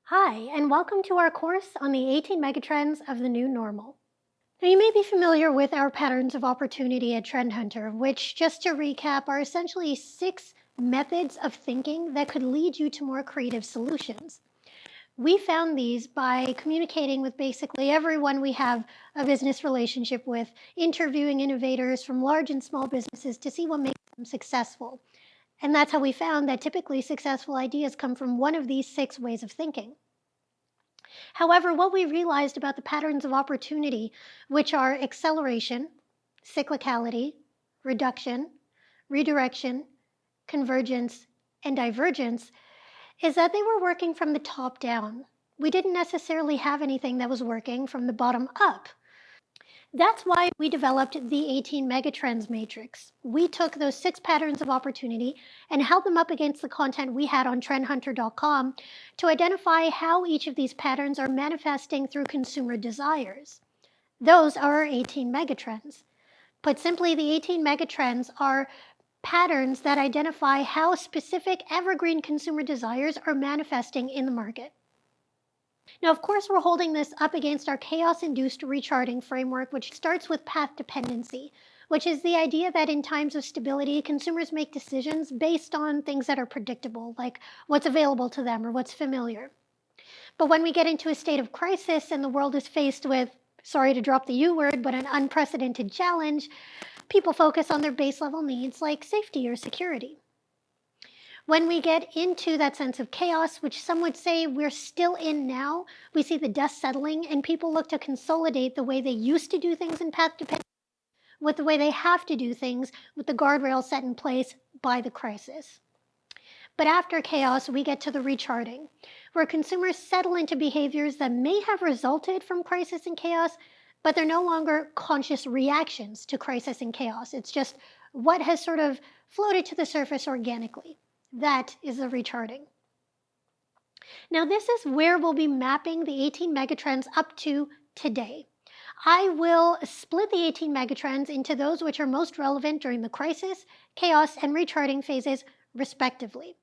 Hi, and welcome to our course on the 18 megatrends of the new normal. Now, you may be familiar with our patterns of opportunity at Trend Hunter, which, just to recap, are essentially 6 methods of thinking that could lead you to more creative solutions. We found these by communicating with basically everyone we have a business relationship with, interviewing innovators from large and small businesses to see what makes them successful. And that's how we found that typically successful ideas come from one of these 6 ways of thinking. However, what we realized about the patterns of opportunity, which are acceleration, cyclicality, reduction, redirection, convergence, and divergence, is that they were working from the top down. We didn't necessarily have anything that was working from the bottom up. That's why we developed the 18 Megatrends Matrix. We took those 6 patterns of opportunity and held them up against the content we had on trendhunter.com to identify how each of these patterns are manifesting through consumer desires. Those are our 18 megatrends. Put simply, the 18 megatrends are patterns that identify how specific evergreen consumer desires are manifesting in the market. Now, of course, we're holding this up against our chaos-induced recharting framework, which starts with path dependency, which is the idea that in times of stability, consumers make decisions based on things that are predictable, like what's available to them or what's familiar. But when we get into a state of crisis and the world is faced with, sorry to drop the U word, but an unprecedented challenge, people focus on their base level needs like safety or security. When we get into that sense of chaos, which some would say we're still in now, we see the dust settling and people look to consolidate the way they used to do things in path dependence with the way they have to do things with the guardrails set in place by the crisis. But after chaos, we get to the recharting, where consumers settle into behaviors that may have resulted from crisis and chaos, but they're no longer conscious reactions to crisis and chaos. It's just what has sort of floated to the surface organically. That is the recharting. Now, this is where we'll be mapping the 18 megatrends up to today. I will split the 18 megatrends into those which are most relevant during the crisis, chaos, and recharting phases, respectively.